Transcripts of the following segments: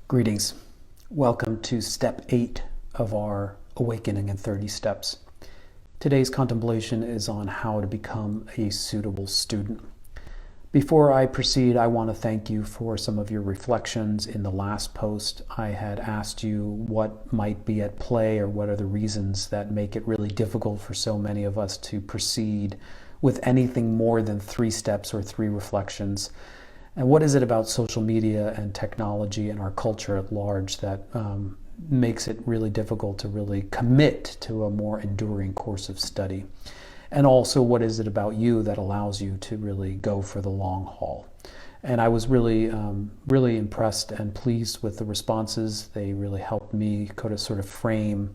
Greetings. Welcome to step 8 of our Awakening in 30 Steps. Today's contemplation is on how to become a suitable student. Before I proceed, I want to thank you for some of your reflections. In the last post, I had asked you what might be at play or what are the reasons that make it really difficult for so many of us to proceed with anything more than 3 steps or 3 reflections. And what is it about social media and technology and our culture at large that makes it really difficult to really commit to a more enduring course of study? And also, what is it about you that allows you to really go for the long haul? And I was really impressed and pleased with the responses. They really helped me sort of frame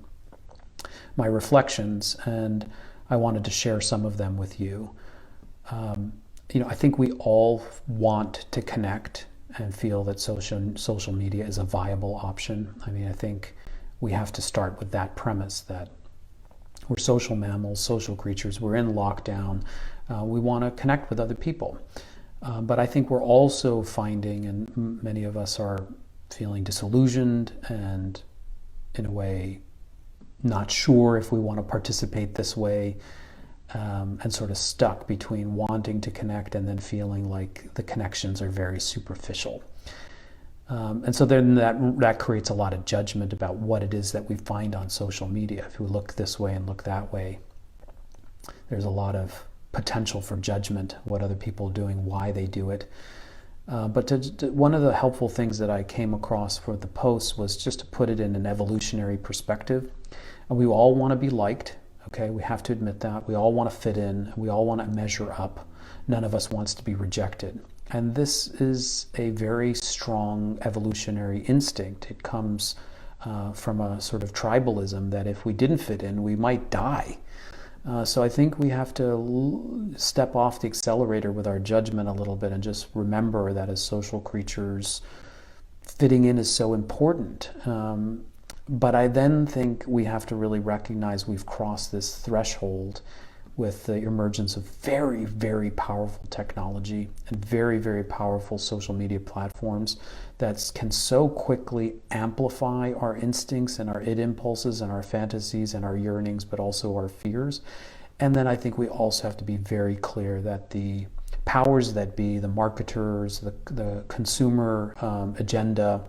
my reflections, and I wanted to share some of them with you. I think we all want to connect and feel that social media is a viable option. I think we have to start with that premise that we're social mammals, social creatures. We're in lockdown. We want to connect with other people. But I think we're also finding, and many of us are feeling disillusioned and in a way not sure if we want to participate this way. And sort of stuck between wanting to connect and then feeling like the connections are very superficial. And so then that creates a lot of judgment about what it is that we find on social media. If we look this way and look that way, there's a lot of potential for judgment, what other people are doing, why they do it. But one of the helpful things that I came across for the post was just to put it in an evolutionary perspective. And we all want to be liked. Okay, we have to admit that. We all want to fit in. We all want to measure up. None of us wants to be rejected. And this is a very strong evolutionary instinct. It comes from a sort of tribalism that if we didn't fit in, we might die. So I think we have to step off the accelerator with our judgment a little bit and just remember that as social creatures, fitting in is so important. But I then think we have to really recognize we've crossed this threshold with the emergence of very, very powerful technology and very, very powerful social media platforms that can so quickly amplify our instincts and our id impulses and our fantasies and our yearnings, but also our fears. And then I think we also have to be very clear that the powers that be, the marketers, the consumer agenda,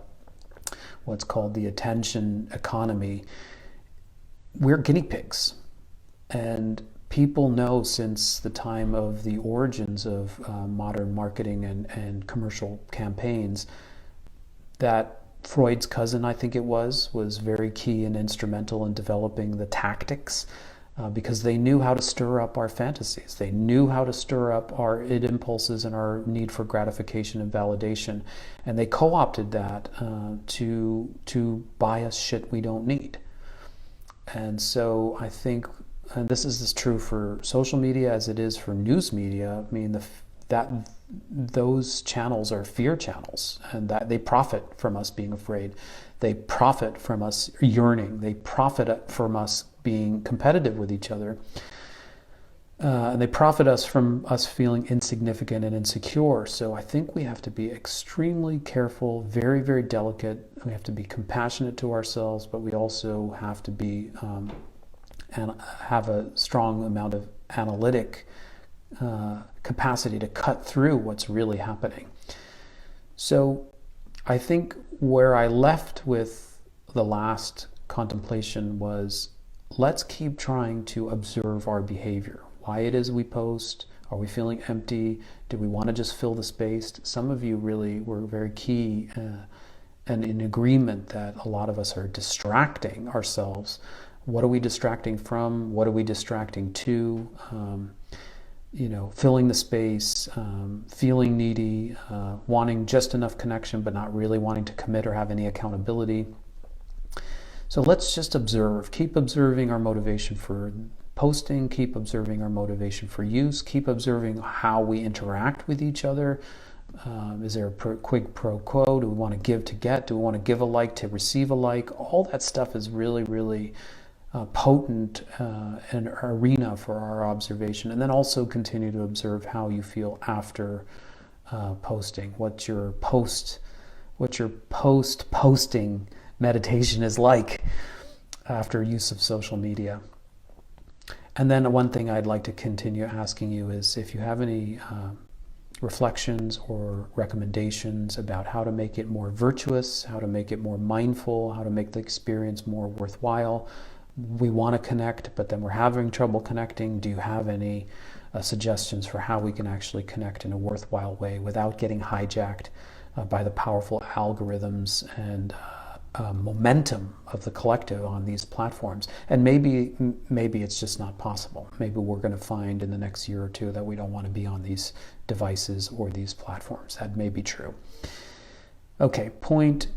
what's called the attention economy, we're guinea pigs. And people know since the time of the origins of modern marketing and commercial campaigns that Freud's cousin, I think it was very key and instrumental in developing the tactics because they knew how to stir up our fantasies. They knew how to stir up our id impulses and our need for gratification and validation. And they co-opted that to buy us shit we don't need. And so I think, and this is true for social media as it is for news media, those channels are fear channels, and that they profit from us being afraid. They profit from us yearning. They profit from us being competitive with each other. And they profit from us feeling insignificant and insecure. So I think we have to be extremely careful, very, very delicate. We have to be compassionate to ourselves, but we also have to be and have a strong amount of analytic capacity to cut through what's really happening. So I think where I left with the last contemplation was, let's keep trying to observe our behavior. Why it is we post. Are we feeling empty? Do we want to just fill the space? Some of you really were very key and in agreement that a lot of us are distracting ourselves. What are we distracting from? What are we distracting to? Filling the space, feeling needy, wanting just enough connection, but not really wanting to commit or have any accountability. So let's just observe. Keep observing our motivation for posting. Keep observing our motivation for use. Keep observing how we interact with each other. Is there a quid pro quo? Do we want to give to get? Do we want to give a like to receive a like? All that stuff is really, really potent an arena for our observation. And then also continue to observe how you feel after posting. What's your post what your posting meditation is like after use of social media. And then one thing I'd like to continue asking you is if you have any reflections or recommendations about how to make it more virtuous, how to make it more mindful, how to make the experience more worthwhile. We want to connect, but then we're having trouble connecting. Do you have any suggestions for how we can actually connect in a worthwhile way without getting hijacked by the powerful algorithms and momentum of the collective on these platforms? And maybe it's just not possible. Maybe we're going to find in the next year or two that we don't want to be on these devices or these platforms. That may be true. Okay, point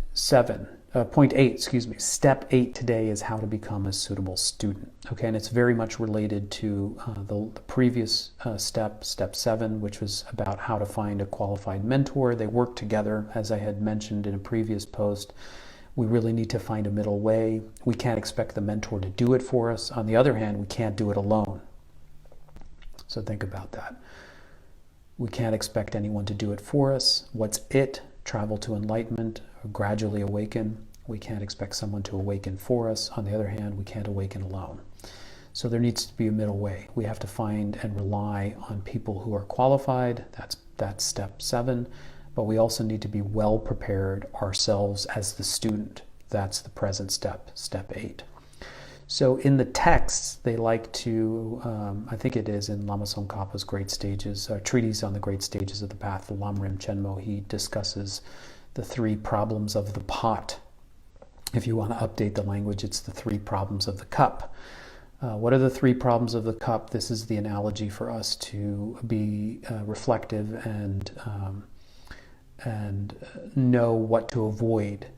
8, step 8 today is how to become a suitable student. Okay, and it's very much related to the previous step 7, which was about how to find a qualified mentor. They work together, as I had mentioned in a previous post. We really need to find a middle way. We can't expect the mentor to do it for us. On the other hand, we can't do it alone. So think about that. We can't expect anyone to do it for us. What's it? Travel to enlightenment, or gradually awaken. We can't expect someone to awaken for us. On the other hand, we can't awaken alone. So there needs to be a middle way. We have to find and rely on people who are qualified. That's step 7. But we also need to be well prepared ourselves as the student. That's the present step, step 8. So in the texts, they like to, I think it is in Lama Tsongkhapa's Great Stages, Treatise on the Great Stages of the Path, the Lamrim Chenmo, he discusses the 3 problems of the pot. If you want to update the language, it's the 3 problems of the cup. What are the 3 problems of the cup? This is the analogy for us to be reflective and know what to avoid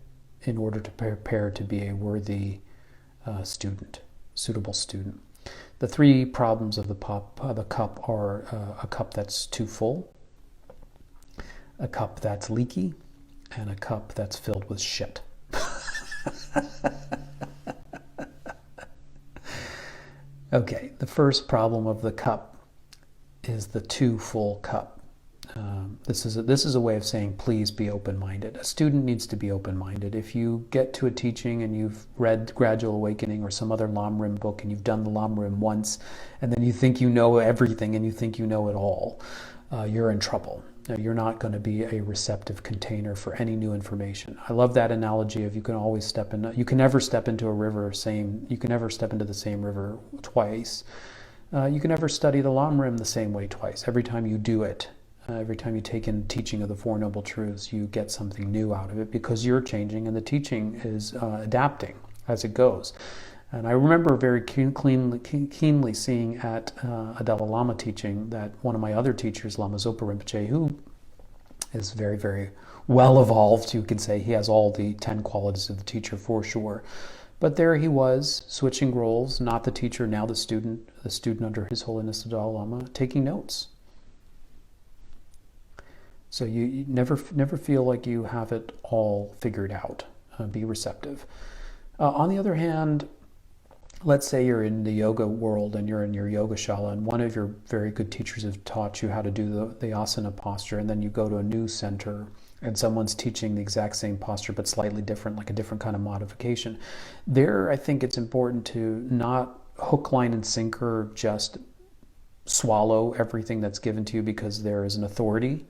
in order to prepare to be a worthy student, suitable student. The 3 problems of the cup are a cup that's too full, a cup that's leaky, and a cup that's filled with shit. Okay, the first problem of the cup is the too full cup. This is a way of saying, please be open-minded. A student needs to be open-minded. If you get to a teaching and you've read Gradual Awakening or some other Lamrim book and you've done the Lamrim once, and then you think you know everything and you think you know it all, you're in trouble. Now, you're not going to be a receptive container for any new information. I love that analogy of you can never step into a river you can never step into the same river twice. You can never study the Lamrim the same way twice. Every time you do it, every time you take in teaching of the Four Noble Truths, you get something new out of it because you're changing and the teaching is adapting as it goes. And I remember very keenly seeing at a Dalai Lama teaching that one of my other teachers, Lama Zopa Rinpoche, who is very, very well evolved, you could say. He has all the 10 qualities of the teacher for sure. But there he was, switching roles, not the teacher, now the student under His Holiness the Dalai Lama, taking notes. So you never feel like you have it all figured out. Be receptive. On the other hand, let's say you're in the yoga world and you're in your yoga shala and one of your very good teachers have taught you how to do the asana posture, and then you go to a new center and someone's teaching the exact same posture but slightly different, like a different kind of modification. There, I think it's important to not hook, line, and sinker just swallow everything that's given to you because there is an authority.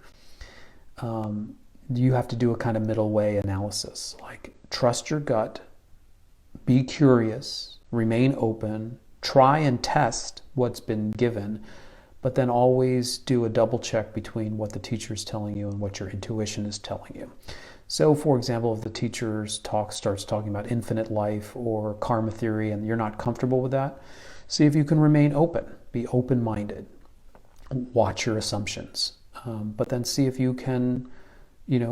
You have to do a kind of middle way analysis, like trust your gut, be curious, remain open, try and test what's been given, but then always do a double check between what the teacher is telling you and what your intuition is telling you. So, for example, if the teacher's talk starts talking about infinite life or karma theory and you're not comfortable with that, see if you can remain open, be open-minded, watch your assumptions, but then see if you can,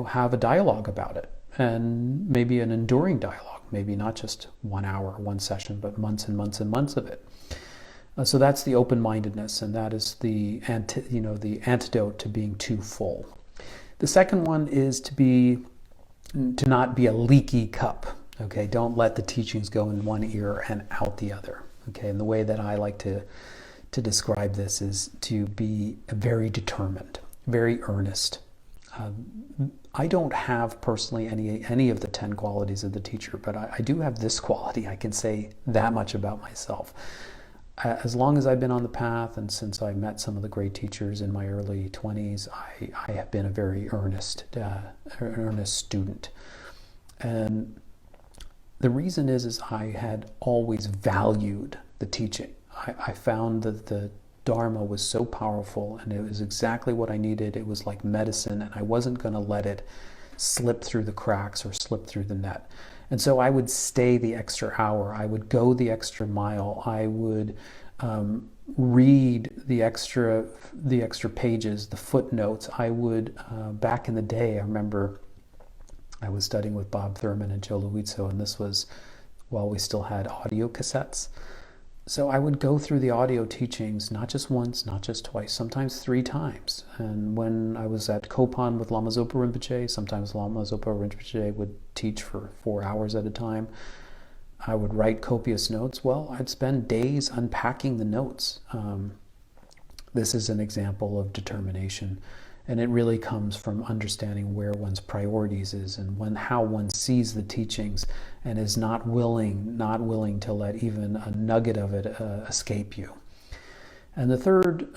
have a dialogue about it, and maybe an enduring dialogue, maybe not just 1 hour, one session, but months and months and months of it. So that's the open-mindedness, and that is the antidote to being too full. The second one is to not be a leaky cup. Okay, don't let the teachings go in one ear and out the other. Okay, and the way that I like to describe this is to be very determined, very earnest. I don't have personally any of the 10 qualities of the teacher, but I do have this quality. I can say that much about myself. As long as I've been on the path, and since I met some of the great teachers in my early 20s, I have been a very earnest student. And the reason is I had always valued the teaching. I found that the Dharma was so powerful, and it was exactly what I needed. It was like medicine, and I wasn't going to let it slip through the cracks or slip through the net. And so I would stay the extra hour. I would go the extra mile. I would read the extra pages, the footnotes. I would, back in the day, I remember I was studying with Bob Thurman and Joe Luizzo, and this was while we still had audio cassettes. So I would go through the audio teachings, not just once, not just twice, sometimes 3 times. And when I was at Kopan with Lama Zopa Rinpoche, sometimes Lama Zopa Rinpoche would teach for 4 hours at a time. I would write copious notes. Well, I'd spend days unpacking the notes. This is an example of determination. And it really comes from understanding where one's priorities is, and how one sees the teachings and is not willing to let even a nugget of it escape you. And the third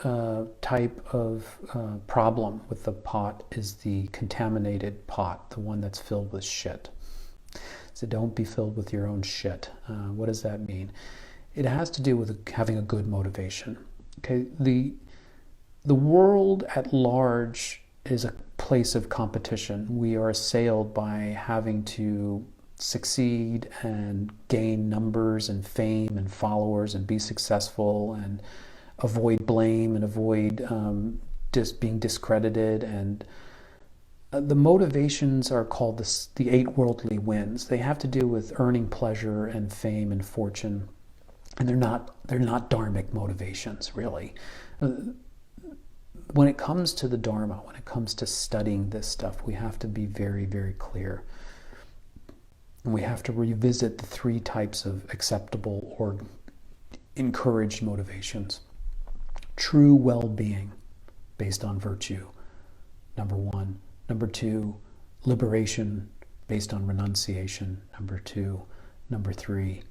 type of problem with the pot is the contaminated pot, the one that's filled with shit. So don't be filled with your own shit. What does that mean? It has to do with having a good motivation. Okay, the world at large is a place of competition. We are assailed by having to succeed and gain numbers and fame and followers and be successful and avoid blame and avoid just being discredited. And the motivations are called the 8 worldly winds. They have to do with earning pleasure and fame and fortune, and they're not dharmic motivations, really. When it comes to the Dharma, when it comes to studying this stuff, we have to be very, very clear. And we have to revisit the 3 types of acceptable or encouraged motivations. True well-being based on virtue, number 1. Number 2, liberation based on renunciation, number 2. Number 3,